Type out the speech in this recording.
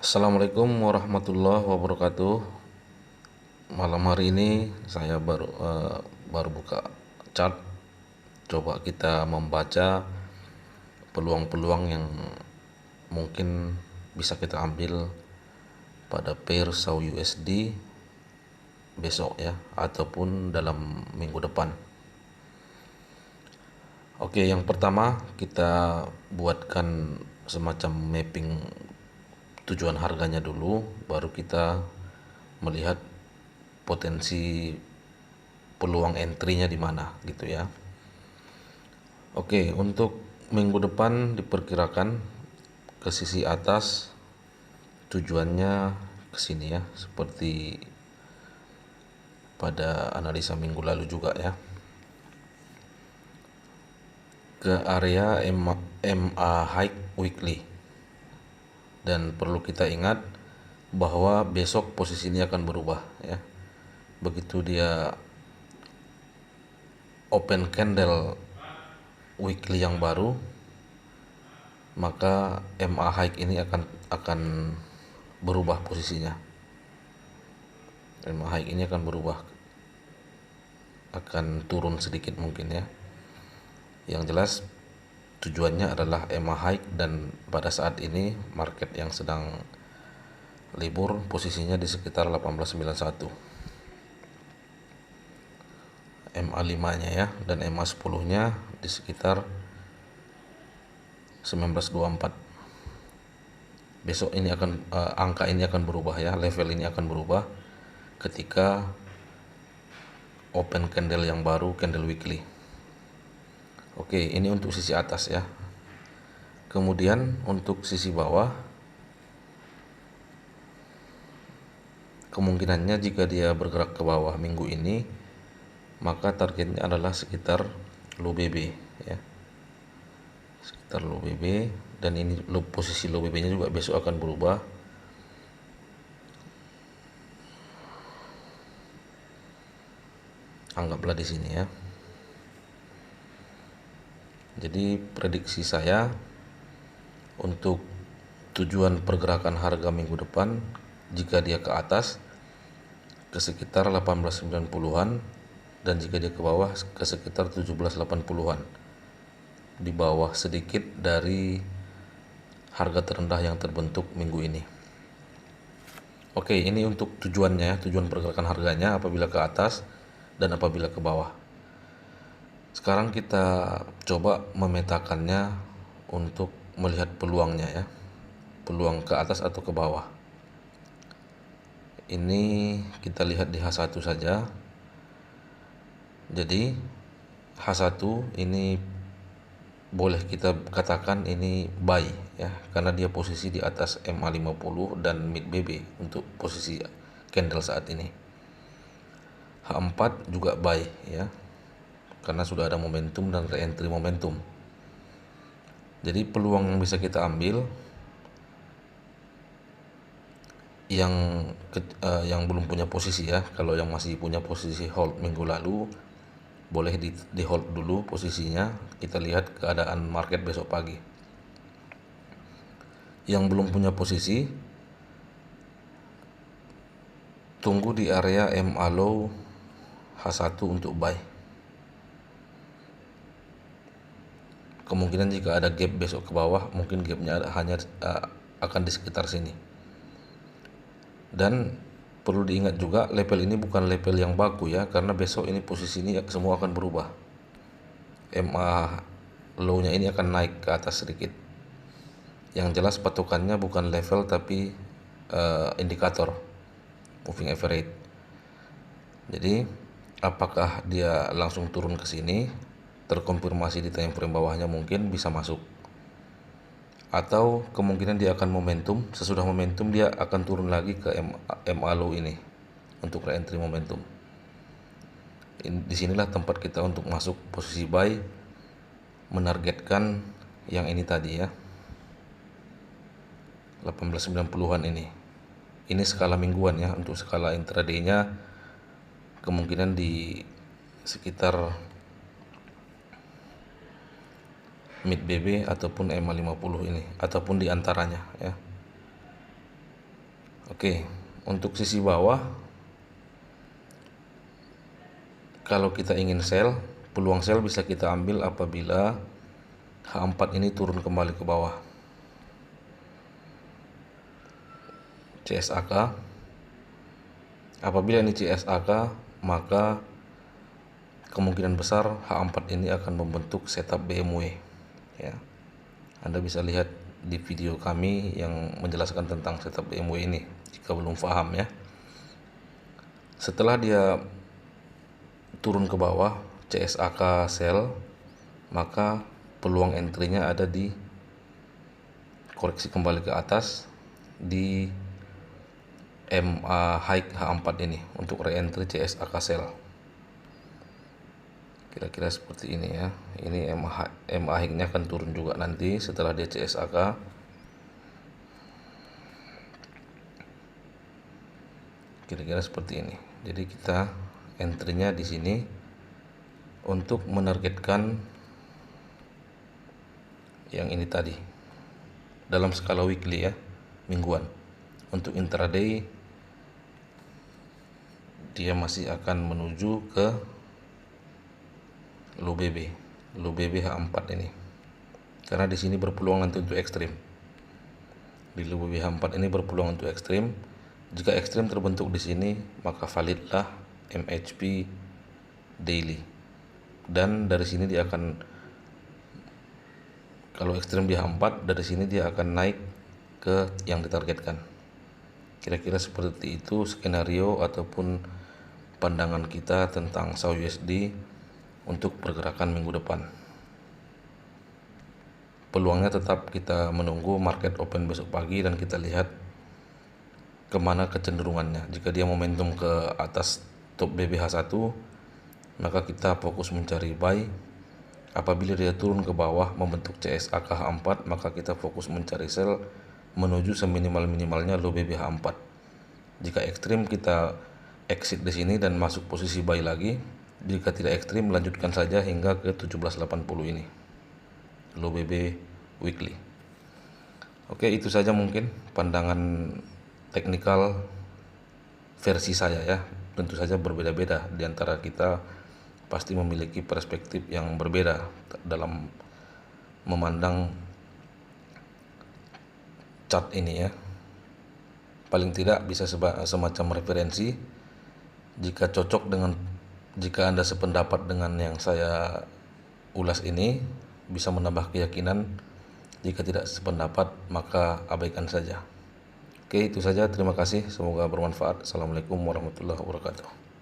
Assalamualaikum warahmatullahi wabarakatuh. Malam hari ini saya baru buka chart. Coba kita membaca peluang-peluang yang mungkin bisa kita ambil pada pair SAU USD besok ya, ataupun dalam minggu depan. Oke, yang pertama kita buatkan semacam mapping tujuan harganya dulu, baru kita melihat potensi peluang entry-nya di mana gitu ya. Oke, untuk minggu depan diperkirakan ke sisi atas tujuannya ke sini ya, seperti pada analisa minggu lalu juga ya. Ke area MA high weekly. Dan perlu kita ingat bahwa besok posisi ini akan berubah ya. Begitu dia open candle weekly yang baru, maka MA high ini akan berubah posisinya. MA high ini akan berubah, akan turun sedikit mungkin ya. Yang jelas tujuannya adalah MA high, dan pada saat ini market yang sedang libur posisinya di sekitar 1891. MA5 nya ya, dan MA10 nya di sekitar 1924. Besok ini angka ini akan berubah ya, level ini akan berubah ketika open candle yang baru, candle weekly. Oke, ini untuk sisi atas ya. Kemudian untuk sisi bawah, kemungkinannya jika dia bergerak ke bawah minggu ini, maka targetnya adalah sekitar low BB ya. Sekitar low BB, dan ini posisi low BB nya juga besok akan berubah. Anggaplah di sini ya. Jadi prediksi saya untuk tujuan pergerakan harga minggu depan, jika dia ke atas ke sekitar 1890-an, dan jika dia ke bawah ke sekitar 1780-an, di bawah sedikit dari harga terendah yang terbentuk minggu ini. Oke, ini untuk tujuannya, tujuan pergerakan harganya apabila ke atas dan apabila ke bawah. Sekarang kita coba memetakannya untuk melihat peluangnya ya, peluang ke atas atau ke bawah. Ini kita lihat di H1 saja. Jadi H1 ini boleh kita katakan ini buy ya, karena dia posisi di atas MA50 dan mid BB untuk posisi candle saat ini. H4 juga buy ya, karena sudah ada momentum dan re-entry momentum. Jadi peluang yang bisa kita ambil yang belum punya posisi ya, kalau yang masih punya posisi hold minggu lalu boleh di hold dulu posisinya, kita lihat keadaan market besok pagi. Yang belum punya posisi, tunggu di area MA low H1 untuk buy. Kemungkinan jika ada gap besok ke bawah, mungkin gapnya hanya akan di sekitar sini. Dan perlu diingat juga, level ini bukan level yang baku ya, karena besok ini posisi ini semua akan berubah. MA low nya ini akan naik ke atas sedikit. Yang jelas patokannya bukan level tapi indikator moving average. Jadi apakah dia langsung turun ke sini, terkonfirmasi di time frame bawahnya, mungkin bisa masuk, atau kemungkinan dia akan momentum, sesudah momentum dia akan turun lagi ke MA low ini untuk re-entry momentum. Disinilah tempat kita untuk masuk posisi buy, menargetkan yang ini tadi ya, 1890-an ini. Ini skala mingguan ya, untuk skala intraday-nya kemungkinan di sekitar mid BB ataupun MA50 ini, ataupun di antaranya ya. Oke, untuk sisi bawah, kalau kita ingin sell, peluang sell bisa kita ambil apabila H4 ini turun kembali ke bawah. CSAK, apabila ini CSAK, maka kemungkinan besar H4 ini akan membentuk setup BMW ya. Anda bisa lihat di video kami yang menjelaskan tentang setup BMW ini jika belum paham ya. Setelah dia turun ke bawah CSAK sell, maka peluang entry-nya ada di koreksi kembali ke atas di MA high H4 ini untuk re-entry CSAK sell. Kira-kira seperti ini ya. Ini MA high-nya akan turun juga nanti setelah dia CSAK. Kira-kira seperti ini. Jadi kita entry-nya di sini untuk menargetkan yang ini tadi dalam skala weekly ya, mingguan. Untuk intraday dia masih akan menuju ke low BB H4 ini, karena di sini berpeluang nanti untuk ekstrim. Di low BB H4 ini berpeluang untuk ekstrim. Jika ekstrim terbentuk di sini, maka validlah MHP daily, dan dari sini dia akan, kalau ekstrim di H4, dari sini dia akan naik ke yang ditargetkan. Kira-kira seperti itu skenario ataupun pandangan kita tentang SAUD untuk pergerakan minggu depan. Peluangnya tetap kita menunggu market open besok pagi dan kita lihat kemana kecenderungannya. Jika dia momentum ke atas top BBH1, maka kita fokus mencari buy. Apabila dia turun ke bawah membentuk CSAK H4, maka kita fokus mencari sell menuju seminimal-minimalnya low BBH4. Jika ekstrim kita exit di sini dan masuk posisi buy lagi. Jika tidak ekstrim, lanjutkan saja hingga ke 1780 ini, low BB weekly. Oke, itu saja mungkin pandangan teknikal versi saya ya. Tentu saja berbeda-beda di antara kita, pasti memiliki perspektif yang berbeda dalam memandang chart ini ya. Paling tidak bisa semacam referensi. Jika Anda sependapat dengan yang saya ulas ini, bisa menambah keyakinan. Jika tidak sependapat, maka abaikan saja. Oke, itu saja. Terima kasih. Semoga bermanfaat. Assalamualaikum warahmatullahi wabarakatuh.